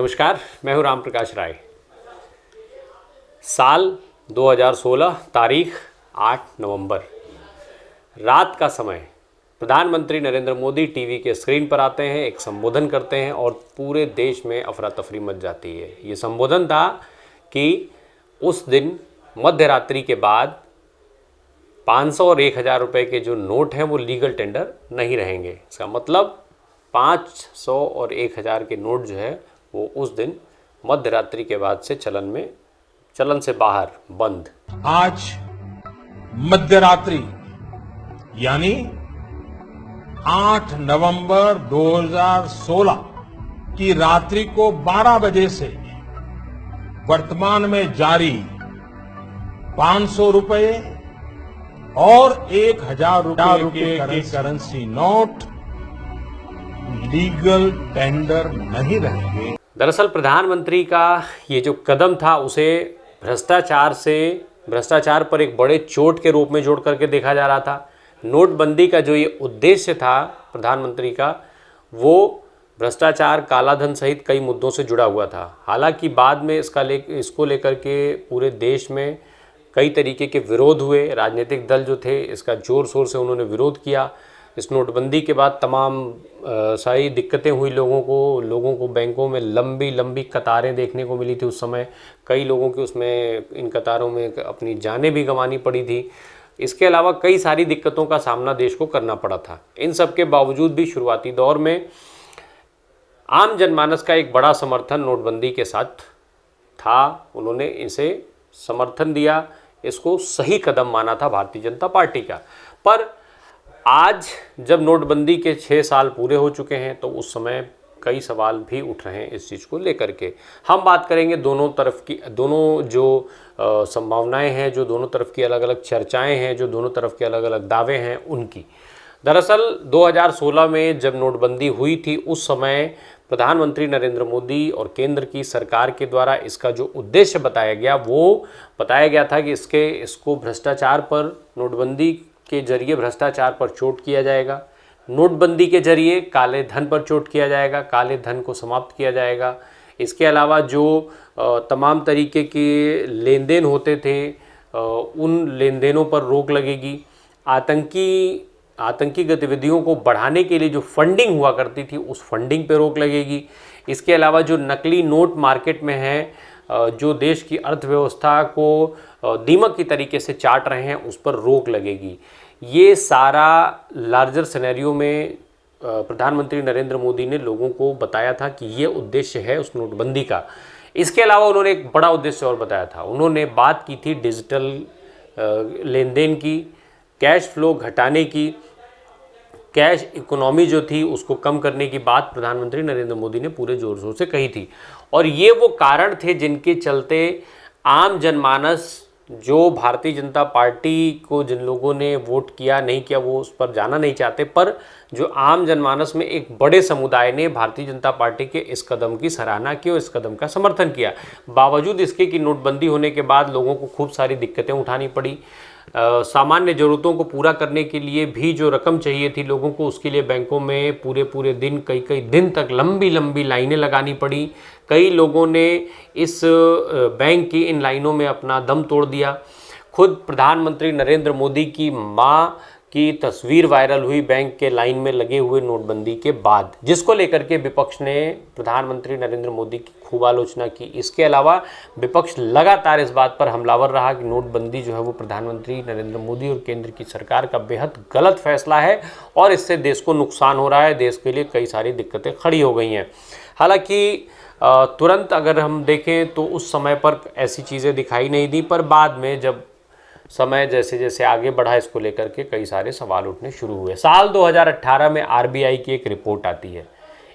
नमस्कार, मैं हूं राम प्रकाश राय। साल 2016, तारीख 8 नवंबर, रात का समय। प्रधानमंत्री नरेंद्र मोदी टीवी के स्क्रीन पर आते हैं, एक संबोधन करते हैं और पूरे देश में अफरा तफरी मच जाती है। ये संबोधन था कि उस दिन मध्य रात्रि के बाद 500 और 1000 रुपये के जो नोट हैं वो लीगल टेंडर नहीं रहेंगे। इसका मतलब 500 और 1000 के नोट जो है वो उस दिन मध्य रात्रि के बाद से चलन से बाहर बंद। आज मध्य रात्रि यानी 8 नवंबर 2016 की रात्रि को 12 बजे से वर्तमान में जारी 500 रुपए और 1000 रुपए के करेंसी नोट लीगल टेंडर नहीं रहेंगे। दरअसल प्रधानमंत्री का ये जो कदम था उसे भ्रष्टाचार पर एक बड़े चोट के रूप में जोड़ करके देखा जा रहा था। नोटबंदी का जो ये उद्देश्य था प्रधानमंत्री का, वो भ्रष्टाचार, कालाधन सहित कई मुद्दों से जुड़ा हुआ था। हालांकि बाद में इसको लेकर के पूरे देश में कई तरीके के विरोध हुए। राजनीतिक दल जो थे इसका ज़ोर शोर से उन्होंने विरोध किया। इस नोटबंदी के बाद तमाम सारी दिक्कतें हुई लोगों को बैंकों में लंबी लंबी कतारें देखने को मिली थी। उस समय कई लोगों की उसमें इन कतारों में अपनी जानें भी गंवानी पड़ी थी। इसके अलावा कई सारी दिक्कतों का सामना देश को करना पड़ा था। इन सब के बावजूद भी शुरुआती दौर में आम जनमानस का एक बड़ा समर्थन नोटबंदी के साथ था। उन्होंने इसे समर्थन दिया, इसको सही कदम माना था भारतीय जनता पार्टी का। पर आज जब नोटबंदी के 6 साल पूरे हो चुके हैं तो उस समय कई सवाल भी उठ रहे हैं इस चीज़ को लेकर के। हम बात करेंगे दोनों जो संभावनाएं हैं, जो दोनों तरफ की अलग अलग चर्चाएं हैं, जो दोनों तरफ के अलग अलग दावे हैं उनकी। दरअसल 2016 में जब नोटबंदी हुई थी उस समय प्रधानमंत्री नरेंद्र मोदी और केंद्र की सरकार के द्वारा इसका जो उद्देश्य बताया गया था कि इसको भ्रष्टाचार पर, नोटबंदी के जरिए भ्रष्टाचार पर चोट किया जाएगा, नोटबंदी के जरिए काले धन पर चोट किया जाएगा, काले धन को समाप्त किया जाएगा। इसके अलावा जो तमाम तरीके के लेन देन होते थे उन लेन देनों पर रोक लगेगी। आतंकी गतिविधियों को बढ़ाने के लिए जो फंडिंग हुआ करती थी उस फंडिंग पे रोक लगेगी। इसके अलावा जो नकली नोट मार्केट में हैं, जो देश की अर्थव्यवस्था को दीमक की तरीके से चाट रहे हैं, उस पर रोक लगेगी। ये सारा लार्जर सिनेरियो में प्रधानमंत्री नरेंद्र मोदी ने लोगों को बताया था कि ये उद्देश्य है उस नोटबंदी का। इसके अलावा उन्होंने एक बड़ा उद्देश्य और बताया था। उन्होंने बात की थी डिजिटल लेन देन की, कैश फ्लो घटाने की, कैश इकोनॉमी जो थी उसको कम करने की बात प्रधानमंत्री नरेंद्र मोदी ने पूरे जोर शोर से कही थी। और ये वो कारण थे जिनके चलते आम जनमानस, जो भारतीय जनता पार्टी को जिन लोगों ने वोट किया नहीं किया वो उस पर जाना नहीं चाहते, पर जो आम जनमानस में एक बड़े समुदाय ने भारतीय जनता पार्टी के इस कदम की सराहना की और इस कदम का समर्थन किया। बावजूद इसके कि नोटबंदी होने के बाद लोगों को खूब सारी दिक्कतें उठानी पड़ी। सामान्य ज़रूरतों को पूरा करने के लिए भी जो रकम चाहिए थी लोगों को, उसके लिए बैंकों में पूरे दिन, कई दिन तक लंबी लंबी लाइनें लगानी पड़ी। कई लोगों ने इस बैंक की इन लाइनों में अपना दम तोड़ दिया। खुद प्रधानमंत्री नरेंद्र मोदी की मां की तस्वीर वायरल हुई बैंक के लाइन में लगे हुए नोटबंदी के बाद, जिसको लेकर के विपक्ष ने प्रधानमंत्री नरेंद्र मोदी की खूब आलोचना की। इसके अलावा विपक्ष लगातार इस बात पर हमलावर रहा कि नोटबंदी जो है वो प्रधानमंत्री नरेंद्र मोदी और केंद्र की सरकार का बेहद गलत फैसला है और इससे देश को नुकसान हो रहा है, देश के लिए कई सारी दिक्कतें खड़ी हो गई हैं। हालांकि तुरंत अगर हम देखें तो उस समय पर ऐसी चीज़ें दिखाई नहीं दी, पर बाद में जब समय जैसे जैसे आगे बढ़ा इसको लेकर के कई सारे सवाल उठने शुरू हुए। साल 2018 में आरबीआई की एक रिपोर्ट आती है।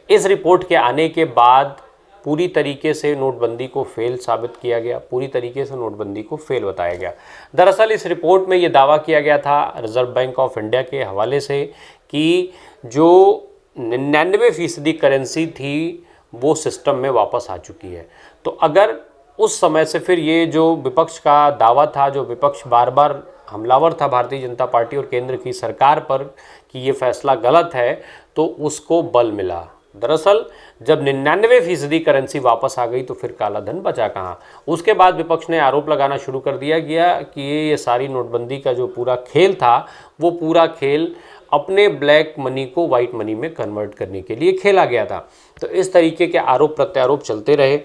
इस रिपोर्ट के आने के बाद पूरी तरीके से नोटबंदी को फेल साबित किया गया, पूरी तरीके से नोटबंदी को फेल बताया गया। दरअसल इस रिपोर्ट में ये दावा किया गया था रिजर्व बैंक ऑफ इंडिया के हवाले से कि जो 99% करेंसी थी वो सिस्टम में वापस आ चुकी है। तो अगर उस समय से फिर ये जो विपक्ष का दावा था, जो विपक्ष बार बार हमलावर था भारतीय जनता पार्टी और केंद्र की सरकार पर कि ये फैसला गलत है, तो उसको बल मिला। दरअसल जब 99% करेंसी वापस आ गई तो फिर काला धन बचा कहाँ। उसके बाद विपक्ष ने आरोप लगाना शुरू कर दिया गया कि ये सारी नोटबंदी का जो पूरा खेल था वो पूरा खेल अपने ब्लैक मनी को वाइट मनी में कन्वर्ट करने के लिए खेला गया था। तो इस तरीके के आरोप प्रत्यारोप चलते रहे।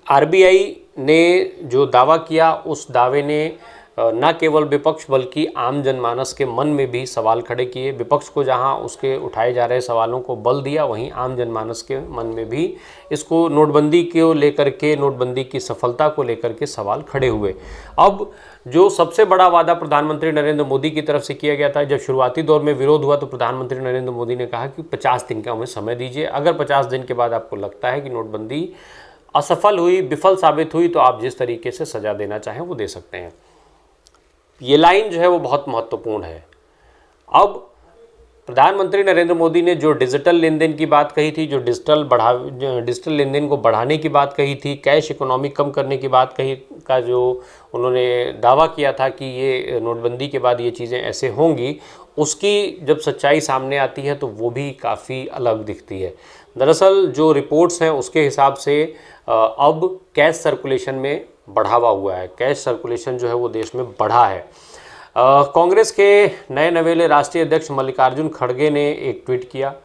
आरबीआई ने जो दावा किया उस दावे ने न केवल विपक्ष बल्कि आम जनमानस के मन में भी सवाल खड़े किए। विपक्ष को जहां उसके उठाए जा रहे सवालों को बल दिया, वहीं आम जनमानस के मन में भी इसको नोटबंदी को लेकर के, नोटबंदी की सफलता को लेकर के सवाल खड़े हुए। अब जो सबसे बड़ा वादा प्रधानमंत्री नरेंद्र मोदी की तरफ से किया गया था, जब शुरुआती दौर में विरोध हुआ तो प्रधानमंत्री नरेंद्र मोदी ने कहा कि 50 दिन का हमें समय दीजिए, अगर 50 दिन के बाद आपको लगता है कि नोटबंदी असफल हुई, विफल साबित हुई, तो आप जिस तरीके से सजा देना चाहें वो दे सकते हैं। ये लाइन जो है वो बहुत महत्वपूर्ण है। अब प्रधानमंत्री नरेंद्र मोदी ने जो डिजिटल लेन देन की बात कही थी, जो डिजिटल लेन देन को बढ़ाने की बात कही थी, कैश इकोनॉमी कम करने की बात कही का जो उन्होंने दावा किया था कि ये नोटबंदी के बाद ये चीज़ें ऐसे होंगी, उसकी जब सच्चाई सामने आती है तो वो भी काफ़ी अलग दिखती है। दरअसल जो रिपोर्ट्स हैं उसके हिसाब से अब कैश सर्कुलेशन में बढ़ावा हुआ है। कैश सर्कुलेशन जो है वो देश में बढ़ा है। कांग्रेस के नए नवेले राष्ट्रीय अध्यक्ष मल्लिकार्जुन खड़गे ने एक ट्वीट किया।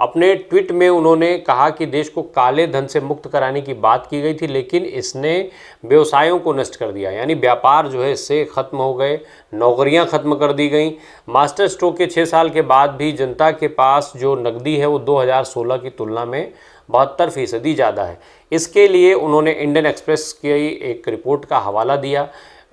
अपने ट्वीट में उन्होंने कहा कि देश को काले धन से मुक्त कराने की बात की गई थी, लेकिन इसने व्यवसायों को नष्ट कर दिया, यानी व्यापार जो है इससे ख़त्म हो गए, नौकरियां ख़त्म कर दी गई। मास्टर स्ट्रोक के 6 साल के बाद भी जनता के पास जो नकदी है वो 2016 की तुलना में 72% ज़्यादा है। इसके लिए उन्होंने इंडियन एक्सप्रेस की एक रिपोर्ट का हवाला दिया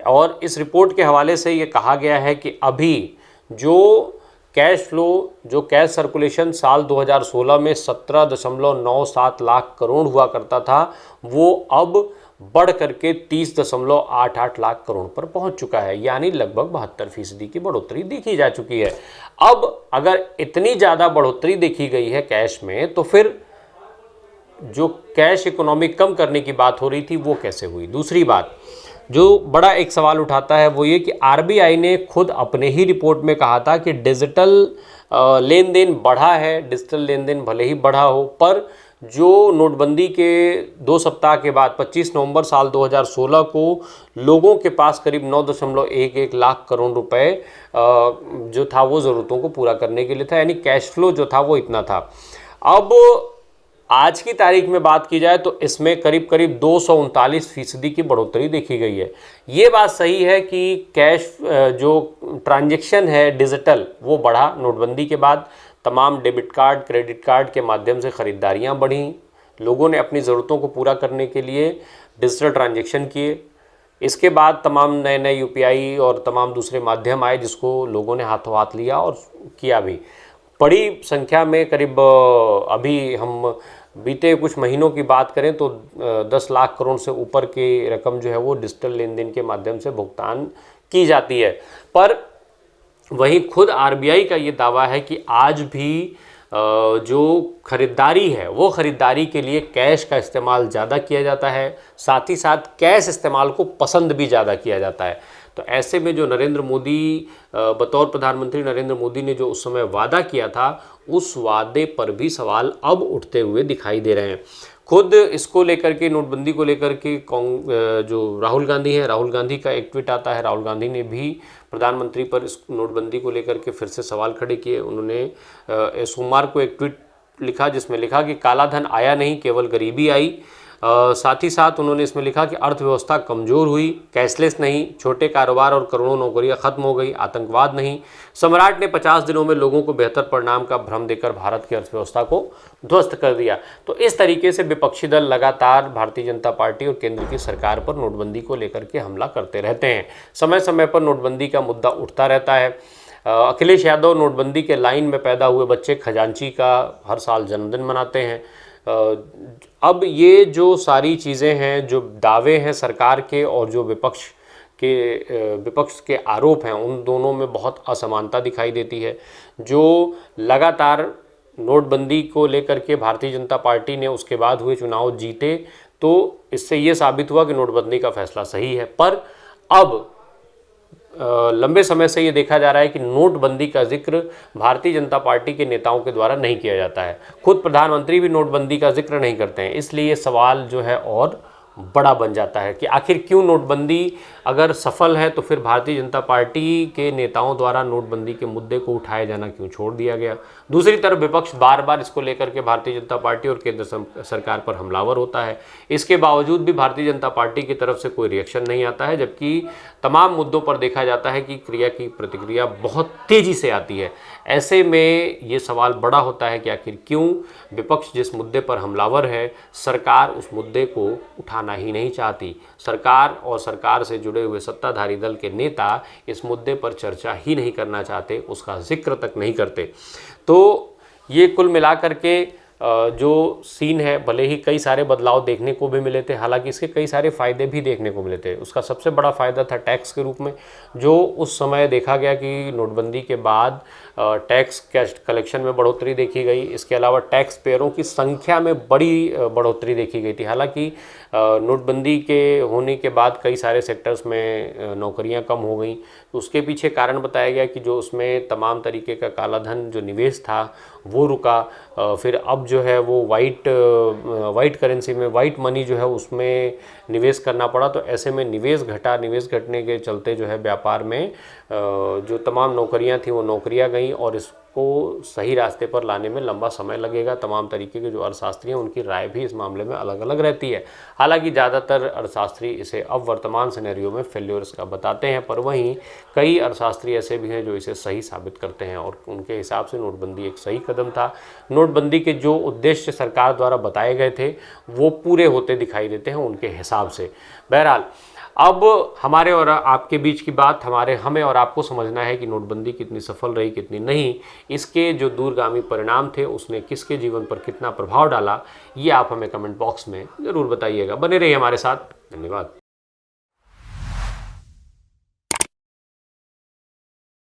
और इस रिपोर्ट के हवाले से ये कहा गया है कि अभी जो कैश फ्लो, जो कैश सर्कुलेशन साल 2016 में 17.97 लाख करोड़ हुआ करता था, वो अब बढ़ करके 30.88 लाख करोड़ पर पहुंच चुका है, यानी लगभग 72% की बढ़ोतरी देखी जा चुकी है। अब अगर इतनी ज़्यादा बढ़ोतरी देखी गई है कैश में, तो फिर जो कैश इकोनॉमी कम करने की बात हो रही थी वो कैसे हुई। दूसरी बात जो बड़ा एक सवाल उठाता है वो ये कि आरबीआई ने खुद अपने ही रिपोर्ट में कहा था कि डिजिटल लेन देन बढ़ा है। डिजिटल लेन देन भले ही बढ़ा हो, पर जो नोटबंदी के 2 सप्ताह के बाद 25 नवंबर साल 2016 को लोगों के पास करीब 9.11 लाख करोड़ रुपए जो था वो ज़रूरतों को पूरा करने के लिए था, यानी कैश फ्लो जो था वो इतना था। अब आज की तारीख में बात की जाए तो इसमें करीब करीब 239% की बढ़ोतरी देखी गई है। ये बात सही है कि कैश जो ट्रांजैक्शन है डिजिटल वो बढ़ा। नोटबंदी के बाद तमाम डेबिट कार्ड, क्रेडिट कार्ड के माध्यम से ख़रीदारियाँ बढ़ी, लोगों ने अपनी ज़रूरतों को पूरा करने के लिए डिजिटल ट्रांजैक्शन किए। इसके बाद तमाम नए नए यूपीआई और तमाम दूसरे माध्यम आए जिसको लोगों ने हाथों हाथ लिया और किया भी। बड़ी संख्या में करीब अभी हम बीते कुछ महीनों की बात करें तो 10 लाख करोड़ से ऊपर की रकम जो है वो डिजिटल लेन देन के माध्यम से भुगतान की जाती है। पर वहीं खुद आरबीआई का ये दावा है कि आज भी जो खरीदारी है वो खरीदारी के लिए कैश का इस्तेमाल ज़्यादा किया जाता है, साथ ही साथ कैश इस्तेमाल को पसंद भी ज़्यादा किया जाता है। तो ऐसे में जो नरेंद्र मोदी बतौर प्रधानमंत्री नरेंद्र मोदी ने जो उस समय वादा किया था, उस वादे पर भी सवाल अब उठते हुए दिखाई दे रहे हैं। खुद इसको लेकर के, नोटबंदी को लेकर के जो राहुल गांधी हैं, राहुल गांधी का एक ट्वीट आता है। राहुल गांधी ने भी प्रधानमंत्री पर इस नोटबंदी को लेकर के फिर से सवाल खड़े किए। उन्होंने सोमवार को एक ट्वीट लिखा जिसमें लिखा कि काला धन आया नहीं, केवल गरीबी आई। साथ ही साथ उन्होंने इसमें लिखा कि अर्थव्यवस्था कमज़ोर हुई, कैशलेस नहीं, छोटे कारोबार और करोड़ों नौकरियां खत्म हो गई, आतंकवाद नहीं। सम्राट ने 50 दिनों में लोगों को बेहतर परिणाम का भ्रम देकर भारत की अर्थव्यवस्था को ध्वस्त कर दिया। तो इस तरीके से विपक्षी दल लगातार भारतीय जनता पार्टी और केंद्र की सरकार पर नोटबंदी को लेकर के हमला करते रहते हैं। समय समय पर नोटबंदी का मुद्दा उठता रहता है। अखिलेश यादव नोटबंदी के लाइन में पैदा हुए बच्चे खजांची का हर साल जन्मदिन मनाते हैं। अब ये जो सारी चीज़ें हैं, जो दावे हैं सरकार के और जो विपक्ष के आरोप हैं, उन दोनों में बहुत असमानता दिखाई देती है। जो लगातार नोटबंदी को लेकर के भारतीय जनता पार्टी ने उसके बाद हुए चुनाव जीते, तो इससे ये साबित हुआ कि नोटबंदी का फैसला सही है। पर अब लंबे समय से ये देखा जा रहा है कि नोटबंदी का जिक्र भारतीय जनता पार्टी के नेताओं के द्वारा नहीं किया जाता है। खुद प्रधानमंत्री भी नोटबंदी का जिक्र नहीं करते हैं। इसलिए ये सवाल जो है और बड़ा बन जाता है कि आखिर क्यों नोटबंदी अगर सफल है तो फिर भारतीय जनता पार्टी के नेताओं द्वारा नोटबंदी के मुद्दे को उठाया जाना क्यों छोड़ दिया गया। दूसरी तरफ विपक्ष बार बार इसको लेकर के भारतीय जनता पार्टी और केंद्र सरकार पर हमलावर होता है। इसके बावजूद भी भारतीय जनता पार्टी की तरफ से कोई रिएक्शन नहीं आता है, जबकि तमाम मुद्दों पर देखा जाता है कि क्रिया की प्रतिक्रिया बहुत तेजी से आती है। ऐसे में ये सवाल बड़ा होता है कि आखिर क्यों विपक्ष जिस मुद्दे पर हमलावर है, सरकार उस मुद्दे को उठाना ही नहीं चाहती। सरकार और सरकार से जुड़े हुए सत्ताधारी दल के नेता इस मुद्दे पर चर्चा ही नहीं करना चाहते, उसका जिक्र तक नहीं करते। तो ये कुल मिलाकर के जो सीन है, भले ही कई सारे बदलाव देखने को भी मिले थे, हालांकि इसके कई सारे फ़ायदे भी देखने को मिले थे। उसका सबसे बड़ा फ़ायदा था टैक्स के रूप में, जो उस समय देखा गया कि नोटबंदी के बाद टैक्स कलेक्शन में बढ़ोतरी देखी गई। इसके अलावा टैक्स पेयरों की संख्या में बड़ी बढ़ोतरी देखी गई थी। हालांकि नोटबंदी के होने के बाद कई सारे सेक्टर्स में नौकरियां कम हो गई। उसके पीछे कारण बताया गया कि जो उसमें तमाम तरीके का काला धन जो निवेश था वो रुका। फिर अब जो है वो वाइट करेंसी में, वाइट मनी जो है उसमें निवेश करना पड़ा। तो ऐसे में निवेश घटा, निवेश घटने के चलते जो है व्यापार में जो तमाम नौकरियां थी वो नौकरियां गई और इसको सही रास्ते पर लाने में लंबा समय लगेगा। तमाम तरीके के जो अर्थशास्त्री हैं उनकी राय भी इस मामले में अलग अलग रहती है। हालांकि ज़्यादातर अर्थशास्त्री इसे अब वर्तमान सिनेरियो में फेल्योर्स का बताते हैं, पर वहीं कई अर्थशास्त्री ऐसे भी हैं जो इसे सही साबित करते हैं और उनके हिसाब से नोटबंदी एक सही कदम था। नोटबंदी के जो उद्देश्य सरकार द्वारा बताए गए थे वो पूरे होते दिखाई देते हैं उनके हिसाब से। बहरहाल अब हमारे और आपके बीच की बात, हमें और आपको समझना है कि नोटबंदी कितनी सफल रही कितनी नहीं। इसके जो दूरगामी परिणाम थे उसने किसके जीवन पर कितना प्रभाव डाला, ये आप हमें कमेंट बॉक्स में ज़रूर बताइएगा। बने रहिए हमारे साथ। धन्यवाद।